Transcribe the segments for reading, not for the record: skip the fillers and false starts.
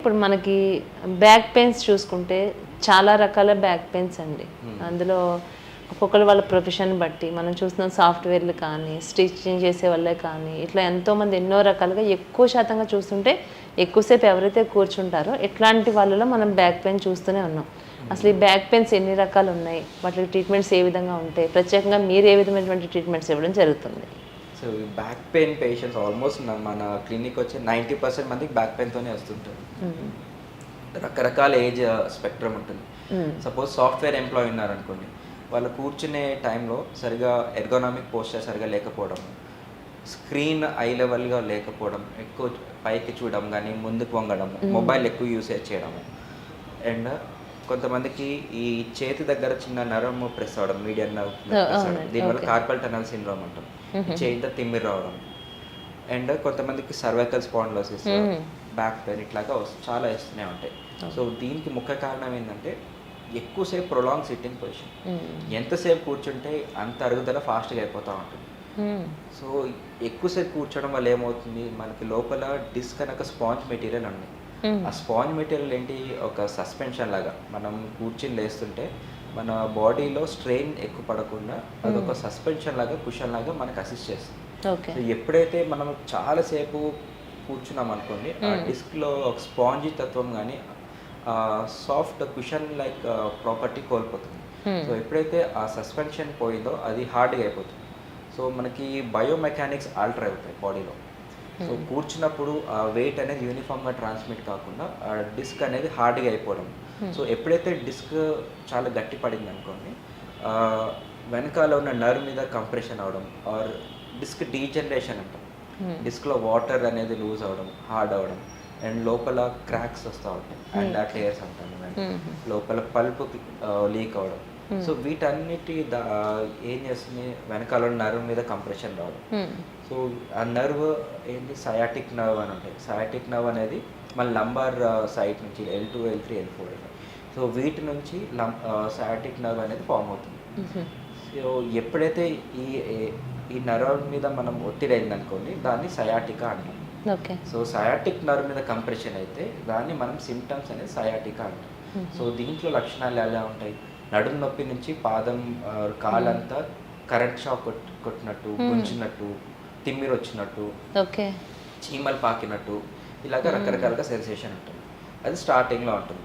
ఇప్పుడు మనకి back pains చూసుకుంటే చాలా రకాల బ్యాక్ పెయిన్స్ అండి. అందులో ఒక్కొక్కరు వాళ్ళ ప్రొఫెషన్ బట్టి మనం చూసిన సాఫ్ట్వేర్లు కానీ, స్టిచ్చింగ్ చేసే వాళ్ళే కానీ, ఇట్లా ఎంతోమంది ఎన్నో రకాలుగా ఎక్కువ శాతంగా చూస్తుంటే ఎక్కువసేపు ఎవరైతే కూర్చుంటారో ఇట్లాంటి వాళ్ళలో మనం బ్యాక్ పెయిన్ చూస్తూనే ఉన్నాం. అసలు ఈ బ్యాక్ పెయిన్స్ ఎన్ని రకాలు ఉన్నాయి, వాటికి ట్రీట్మెంట్స్ ఏ విధంగా ఉంటాయి, ప్రత్యేకంగా మీరు ఏ విధమైనటువంటి ట్రీట్మెంట్స్ ఇవ్వడం జరుగుతుంది? సో ఈ బ్యాక్ పెయిన్ పేషెంట్స్ ఆల్మోస్ట్ మన క్లినిక్ వచ్చి 90% మందికి బ్యాక్ పెయిన్తోనే వస్తుంటారు. రకరకాల ఏజ్ స్పెక్ట్రమ్ ఉంటుంది. సపోజ్ సాఫ్ట్వేర్ ఎంప్లాయీ ఉన్నారనుకోండి, వాళ్ళు కూర్చునే టైంలో సరిగా ఎర్గోనామిక్ పోస్చర్ సరిగా లేకపోవడం, స్క్రీన్ ఐ లెవెల్గా లేకపోవడం, ఎక్కువ పైకి చూడడం కానీ ముందుకు వంగడం, మొబైల్ ఎక్కువ యూసేజ్ చేయడము, అండ్ కొంతమందికి ఈ చేతి దగ్గర చిన్న నరం ప్రెస్ అవడం, మీడియన్ నర్వ్ ప్రెస్ అవడం, దీనివల్ల కార్పల్ టనల్ సిండ్రోమ్ అంటాం, చేయితో తిమ్మిరి రావడం, అండ్ కొంతమందికి సర్వైకల్ స్పాండిలోసిస్, బ్యాక్ పెయిన్ ఇట్లాగా చాలా వస్తూనే ఉంటాయి. సో దీనికి ముఖ్య కారణం ఏంటంటే ఎక్కువసేపు ప్రొలాంగ్ సిట్టింగ్ పొజిషన్. ఎంతసేపు కూర్చుంటే అంత అరుగుదల ఫాస్ట్గా అయిపోతూ ఉంటుంది. సో ఎక్కువసేపు కూర్చోవడం వల్ల ఏమవుతుంది, మనకి లోపల డిస్క్ అనే ఒక స్పాంజ్ మెటీరియల్ ఉంది. ఆ స్పాంజ్ మెటీరియల్ ఏంటి, ఒక సస్పెన్షన్ లాగా మనం కూర్చుని లేస్తుంటే మన బాడీలో స్ట్రెయిన్ ఎక్కువ పడకుండా అదొక సస్పెన్షన్ లాగా, కుషన్ లాగా మనకు అసిస్ట్ చేస్తుంది. సో ఎప్పుడైతే మనం చాలాసేపు కూర్చున్నాం అనుకోండి, ఆ డిస్క్లో ఒక స్పాంజీ తత్వం కానీ సాఫ్ట్ కుషన్ లైక్ ప్రాపర్టీ కోల్పోతుంది. సో ఎప్పుడైతే ఆ సస్పెన్షన్ పోయిందో అది హార్డ్గా అయిపోతుంది. సో మనకి బయోమెకానిక్స్ ఆల్టర్ అవుతాయి బాడీలో. సో కూర్చున్నప్పుడు ఆ వెయిట్ అనేది యూనిఫామ్గా ట్రాన్స్మిట్ కాకుండా ఆ డిస్క్ అనేది హార్డ్గా అయిపోవడం. సో ఎప్పుడైతే డిస్క్ చాలా గట్టి పడింది అనుకోండి, వెనకాల ఉన్న నర్వ్ మీద కంప్రెషన్ అవడం ఆర్ డిస్క్ డీజనరేషన్ అంటాం. డిస్క్లో వాటర్ అనేది లూజ్ అవడం, హార్డ్ అవడం, అండ్ లోపల క్రాక్స్ వస్తూ ఉంటాయి, అండ్ ఆ టేర్స్ అంటాం, లోపల పల్ప్ లీక్ అవడం. సో వీటన్నిటి ఏం చేస్తుంది, వెనకాల నర్వ్ మీద కంప్రెషన్ రావడం. సో ఆ నర్వ్ ఏంటి, సయాటిక్ నర్వ్ అని ఉంటాయి. సయాటిక్ నర్వ్ అనేది మన లంబార్ సైడ్ నుంచి L2, L3, L4. సో వీటి నుంచి సయాటిక్ నర్వ్ అనేది ఫామ్ అవుతుంది. సో ఎప్పుడైతే ఈ నర్వ్ మీద మనం ఒత్తిడి అయిందనుకోండి, దాన్ని సయాటికా అంటాం. సో సయాటిక్ నర్వ్ మీద కంప్రెషన్ అయితే దాన్ని మనం సిమ్టమ్స్ అనేది సయాటికా అంటాం. సో దీంట్లో లక్షణాలు ఎలా ఉంటాయి, నడుము నొప్పి నుంచి పాదం కాలంతా కరెంట్ షాక్ కొట్టినట్టు, గుంజినట్టు, తిమ్మిరి వచ్చినట్టు, చీమలు పాకినట్టు, ఇలాగ రకరకాలుగా సెన్సేషన్ ఉంటుంది. అది స్టార్టింగ్లో ఉంటుంది.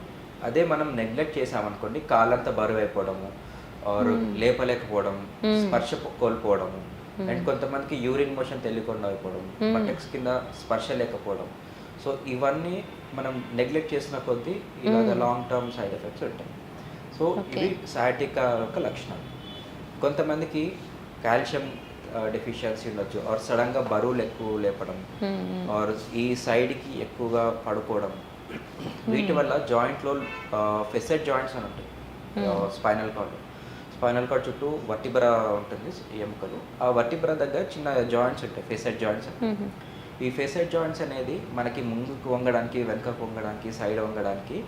అదే మనం నెగ్లెక్ట్ చేసామనుకోండి, కాలంతా బరువు అయిపోవడము, ఆర్ లేపలేకపోవడం, స్పర్శ కోల్పోవడము, అండ్ కొంతమందికి యూరిన్ మోషన్ తెలియకుండా అయిపోవడం, బటెక్స్ కింద స్పర్శ లేకపోవడం. సో ఇవన్నీ మనం నెగ్లెక్ట్ చేసిన కొద్దీ ఇలాగ లాంగ్ టర్మ్ సైడ్ ఎఫెక్ట్స్ ఉంటాయి. సో ఇవి సయాటికా యొక్క లక్షణాలు. కొంతమందికి కాల్షియం డెఫిషియన్సీ ఉండొచ్చు, ఆర్ సడన్గా బరువులు ఎక్కువ లేపడం, ఆర్ ఈ సైడ్కి ఎక్కువగా పడుకోవడం. వీటి వల్ల జాయింట్లో ఫెసెట్ జాయింట్స్ అని ఉంటాయి. స్పైనల్ కార్డ్ చుట్టూ వర్టిబ్రా ఉంటుంది, ఎముకలు. ఆ వర్టిబ్రా దగ్గర చిన్న జాయింట్స్ ఉంటాయి, ఫెసెట్ జాయింట్స్. ఈ ఫెసెట్ జాయింట్స్ అనేది మనకి ముందుకు వంగడానికి, వెనకకు వంగడానికి, సైడ్ వంగడానికి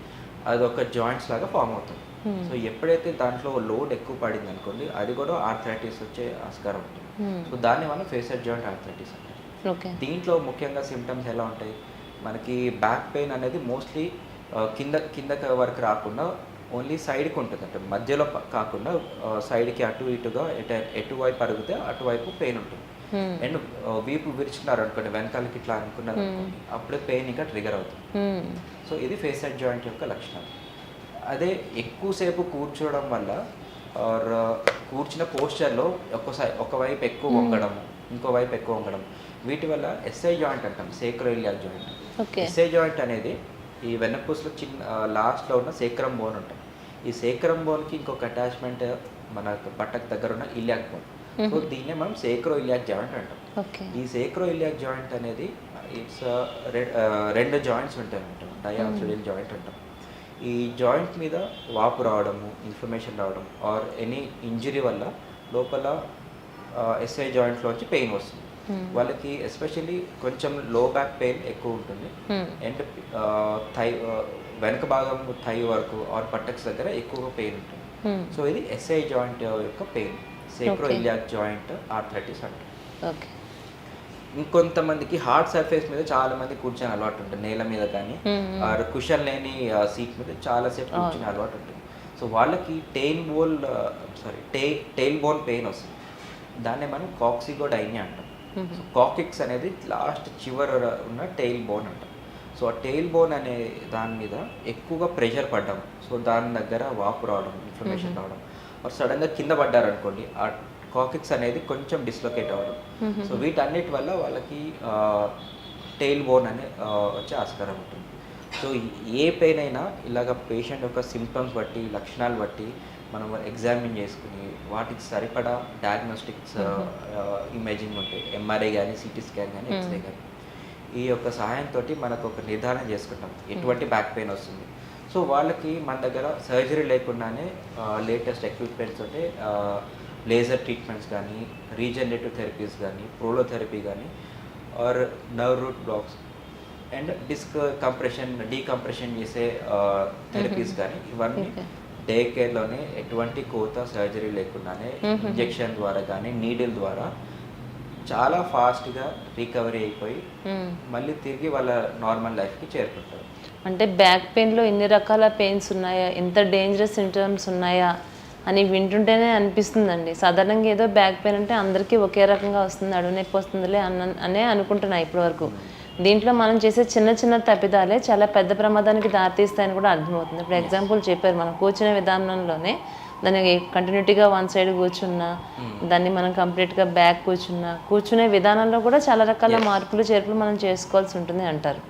అదొక జాయింట్స్ లాగా ఫామ్ అవుతుంది. సో ఎప్పుడైతే దాంట్లో లోడ్ ఎక్కువ పడింది అనుకోండి, అది కూడా ఆర్థరైటిస్ వచ్చే ఆస్కారం ఉంటుంది. సో దాన్ని మనం ఫేసెట్ జాయింట్ ఆర్థరైటిస్ అంటారు. దీంట్లో ముఖ్యంగా సిమ్టమ్స్ ఎలా ఉంటాయి, మనకి బ్యాక్ పెయిన్ అనేది మోస్ట్లీ కిందకి వరకు రాకుండా ఓన్లీ సైడ్కి ఉంటుంది. అంటే మధ్యలో కాకుండా సైడ్కి అటు ఇటుగా ఎటువైపు అరిగితే అటువైపు పెయిన్ ఉంటుంది. అండ్ వీపు విరుచుకున్నారు అనుకోండి, వెనకాలకి ఇట్లా అనుకున్నారు అనుకోండి, అప్పుడే పెయిన్ ఇంకా ట్రిగర్ అవుతుంది. సో ఇది ఫేసెట్ జాయింట్ యొక్క లక్షణాలు. అదే ఎక్కువసేపు కూర్చోవడం వల్ల ఆర్ కూర్చున్న పోస్చర్లో ఒకవైపు ఎక్కువ వంగడము, ఇంకోవైపు ఎక్కువ వంగడం, వీటి వల్ల ఎస్ఐ జాయింట్ అంటాం, సేక్రోఇలియాక్ జాయింట్. ఎస్ఐ జాయింట్ అనేది ఈ వెన్నపూసలో చిన్న లాస్ట్లో ఉన్న సేక్రమ్ బోన్ ఉంటుంది. ఈ సేక్రమ్ బోన్కి ఇంకొక అటాచ్మెంట్ మన బట్టకు దగ్గర ఉన్న ఇలియాక్ బోన్. సో దీన్నే మనం సేక్రోఇలియాక్ జాయింట్ అంటాం. ఈ సేక్రోఇలియాక్ జాయింట్ అనేది ఇట్స్ రెండు జాయింట్స్ ఉంటాయి అంటాం, డయాన్సోడియల్ జాయింట్ అంటాం. ఈ జాయింట్ మీద వాపు రావడము, ఇన్ఫ్లమేషన్ రావడం, ఆర్ ఎనీ ఇంజరీ వల్ల లోపల ఎస్ఐ జాయింట్లోంచి పెయిన్ వస్తుంది. వాళ్ళకి ఎస్పెషల్లీ కొంచెం లో బ్యాక్ పెయిన్ ఎక్కువ ఉంటుంది, అండ్ థై వెనక భాగం థై వరకు ఆర్ పట్టక్స్ దగ్గర ఎక్కువగా పెయిన్ ఉంటుంది. సో ఇది ఎస్ఐ జాయింట్ యొక్క పెయిన్, సేక్రోఇలియాక్ జాయింట్ ఆర్థరైటిస్ అంటారు. ఇంకొంతమందికి హార్డ్ సర్ఫేస్ మీద చాలా మంది కూర్చొని అలవాటు ఉంటుంది, నేల మీద కానీ ఆర్ కుషన్ లేని సీట్ మీద చాలాసేపు కూర్చొని అలవాటు ఉంటుంది. సో వాళ్ళకి టెయిల్ బోన్ పెయిన్ వస్తుంది. దాన్నే మనం కాక్సిగోడైనియా అంటాం. సో కాకిక్స్ అనేది లాస్ట్ చివర ఉన్న టెయిల్ బోన్ అంటాం. సో ఆ టెయిల్ బోన్ అనే దాని మీద ఎక్కువగా ప్రెషర్ పడ్డాం, సో దాని దగ్గర వాపు రావడం, ఇన్ఫ్లమేషన్ రావడం, సడన్గా కింద పడ్డారనుకోండి, ఆ కాకిక్స్ అనేది కొంచెం డిస్లొకేట్ అవ్వడం. సో వీటన్నిటి వల్ల వాళ్ళకి టెయిల్ బోన్ అనే వచ్చే ఆస్కారం ఉంటుంది. సో ఏ పెయిన్ అయినా ఇలాగ పేషెంట్ యొక్క సిమ్టమ్స్ బట్టి, లక్షణాలు బట్టి మనం ఎగ్జామిన్ చేసుకుని వాటికి సరిపడా డయాగ్నోస్టిక్స్ ఇమేజింగ్ ఉంటాయి, ఎంఆర్ఐ కానీ, సిటీ స్కాన్ కానీ, ఎక్స్రే కానీ. ఈ యొక్క సహాయంతో మనకు ఒక నిర్ధారణ చేసుకుంటాం ఎటువంటి బ్యాక్ పెయిన్ వస్తుంది. సో వాళ్ళకి మన దగ్గర సర్జరీ లేకుండానే లేటెస్ట్ ఎక్విప్మెంట్స్ అంటే లేజర్ ట్రీట్మెంట్స్ కానీ, రీజనరేటివ్ థెరపీస్ కానీ, ప్రోలోథెరపీ కానీ, or nerve root blocks and disc compression, decompression చేసే థెరపీస్ కానీ, ఇవన్నీ డే కేర్లోనే ఎటువంటి కోత సర్జరీ లేకుండానే ఇంజెక్షన్ ద్వారా కానీ, నీడిల్ ద్వారా చాలా ఫాస్ట్గా రికవరీ అయిపోయి మళ్ళీ తిరిగి వాళ్ళ నార్మల్ లైఫ్కి చేరుకుంటారు. అంటే బ్యాక్ పెయిన్లో ఇన్ని రకాల పెయిన్స్ ఉన్నాయా, ఎంత డేంజరస్ సింటమ్స్ ఉన్నాయా అని వింటుంటేనే అనిపిస్తుందండి. సాధారణంగా ఏదో బ్యాక్ పెయిన్ అంటే అందరికీ ఒకే రకంగా వస్తుంది, అడుగు నొప్పి వస్తుందిలే అనే అనుకుంటున్నా ఇప్పటివరకు. దీంట్లో మనం చేసే చిన్న చిన్న తప్పిదాలే చాలా పెద్ద ప్రమాదానికి దారితీస్తాయని కూడా అర్థమవుతుంది. ఇప్పుడు ఎగ్జాంపుల్ చెప్పారు, మనం కూర్చునే విధానంలోనే దాన్ని కంటిన్యూటీగా వన్ సైడ్ కూర్చున్నా, దాన్ని మనం కంప్లీట్గా బ్యాక్ కూర్చునే విధానంలో కూడా చాలా రకాల మార్పులు చేర్పులు మనం చేసుకోవాల్సి ఉంటుంది అంటారు.